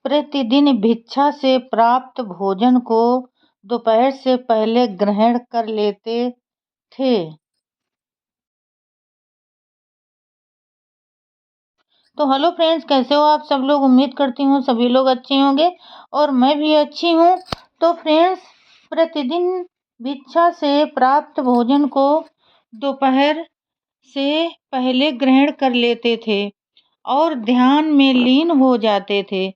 प्रतिदिन भिक्षा से प्राप्त भोजन को दोपहर से पहले ग्रहण कर लेते थे। तो हेलो फ्रेंड्स, कैसे हो आप सब लोग। उम्मीद करती हूँ सभी लोग अच्छे होंगे और मैं भी अच्छी हूँ। तो फ्रेंड्स, प्रतिदिन भिक्षा से प्राप्त भोजन को दोपहर से पहले ग्रहण कर लेते थे और ध्यान में लीन हो जाते थे।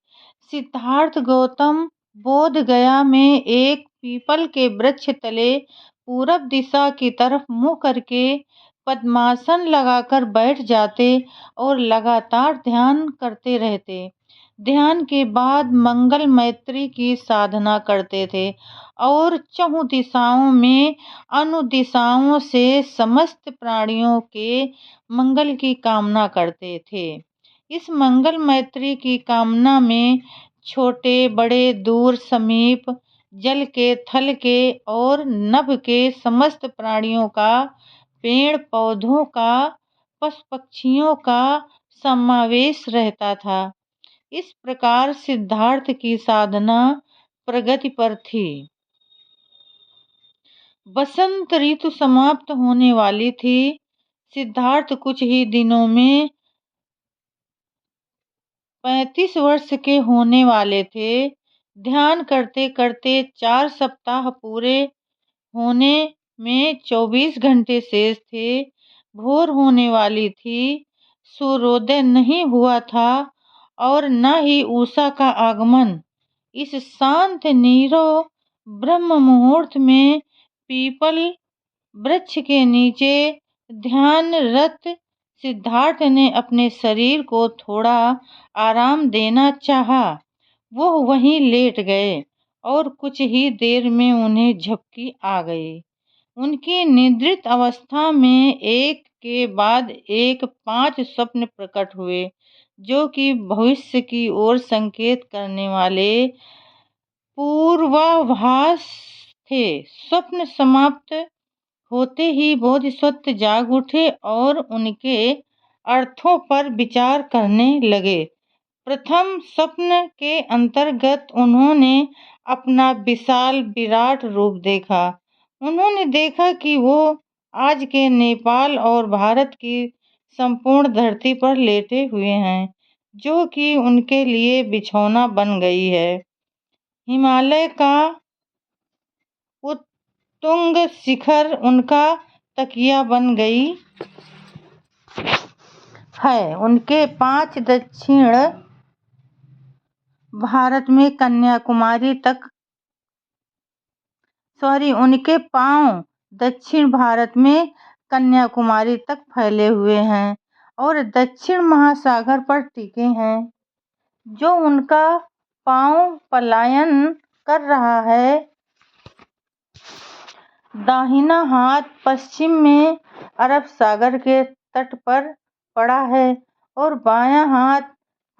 सिद्धार्थ गौतम बोध गया में एक पीपल के वृक्ष तले पूरब दिशा की तरफ मुंह करके पद्मासन लगाकर बैठ जाते और लगातार ध्यान करते रहते। ध्यान के बाद मंगल मैत्री की साधना करते थे और चहुं दिशाओं में अनुदिशाओं से समस्त प्राणियों के मंगल की कामना करते थे। इस मंगल मैत्री की कामना में छोटे बड़े दूर समीप जल के थल के और नभ के समस्त प्राणियों का, पेड़ पौधों का, पशु पक्षियों का समावेश रहता था। इस प्रकार सिद्धार्थ की साधना प्रगति पर थी। बसंत ऋतु समाप्त होने वाली थी। सिद्धार्थ कुछ ही दिनों में 35 वर्ष के होने वाले थे। ध्यान करते करते 4 सप्ताह पूरे होने में 24 घंटे शेष थे। भोर होने वाली थी। सूर्योदय नहीं हुआ था और न ही उषा का आगमन। इस शांत नीरव ब्रह्म मुहूर्त में पीपल वृक्ष के नीचे ध्यानरत सिद्धार्थ ने अपने शरीर को थोड़ा आराम देना चाहा। वो वहीं लेट गए और कुछ ही देर में उन्हें झपकी आ गई। उनकी निद्रित अवस्था में एक के बाद एक 5 स्वप्न प्रकट हुए, जो कि भविष्य की ओर संकेत करने वाले पूर्वाभास थे। स्वप्न समाप्त होते ही बोधिसत्व जाग उठे और उनके अर्थों पर विचार करने लगे। प्रथम स्वप्न के अंतर्गत उन्होंने अपना विशाल विराट रूप देखा। उन्होंने देखा कि वो आज के नेपाल और भारत की संपूर्ण धरती पर लेटे हुए हैं, जो कि उनके लिए बिछौना बन गई है। हिमालय का उत्तुंग शिखर उनका तकिया बन गई है। उनके पांव दक्षिण भारत में कन्याकुमारी तक फैले हुए हैं और दक्षिण महासागर पर टिके हैं। जो उनका पांव पलायन कर रहा है। दाहिना हाथ पश्चिम में अरब सागर के तट पर पड़ा है और बायां हाथ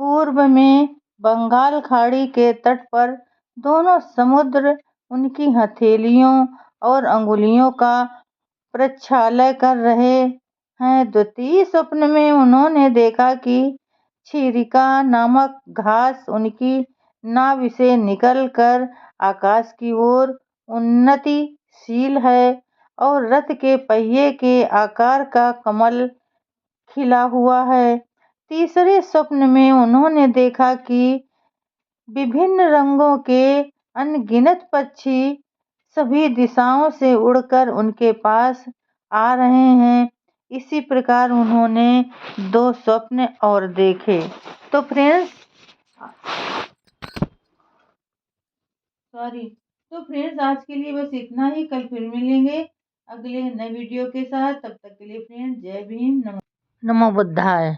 पूर्व में बंगाल खाड़ी के तट पर। दोनों समुद्र उनकी हथेलियों और अंगुलियों का प्रक्षालय कर रहे हैं। द्वितीय स्वप्न में उन्होंने देखा कि क्षिरिका नामक घास उनकी नाभि से निकल कर आकाश की ओर उन्नतिशील है और रथ के पहिए के आकार का कमल खिला हुआ है। तीसरे स्वप्न में उन्होंने देखा कि विभिन्न रंगों के अनगिनत पक्षी सभी दिशाओं से उड़कर उनके पास आ रहे हैं। इसी प्रकार उन्होंने 2 स्वप्न और देखे। तो फ्रेंड्स आज के लिए बस इतना ही। कल फिर मिलेंगे अगले नए वीडियो के साथ। तब तक के लिए फ्रेंड्स, जय भीम, नमो बुद्धाय।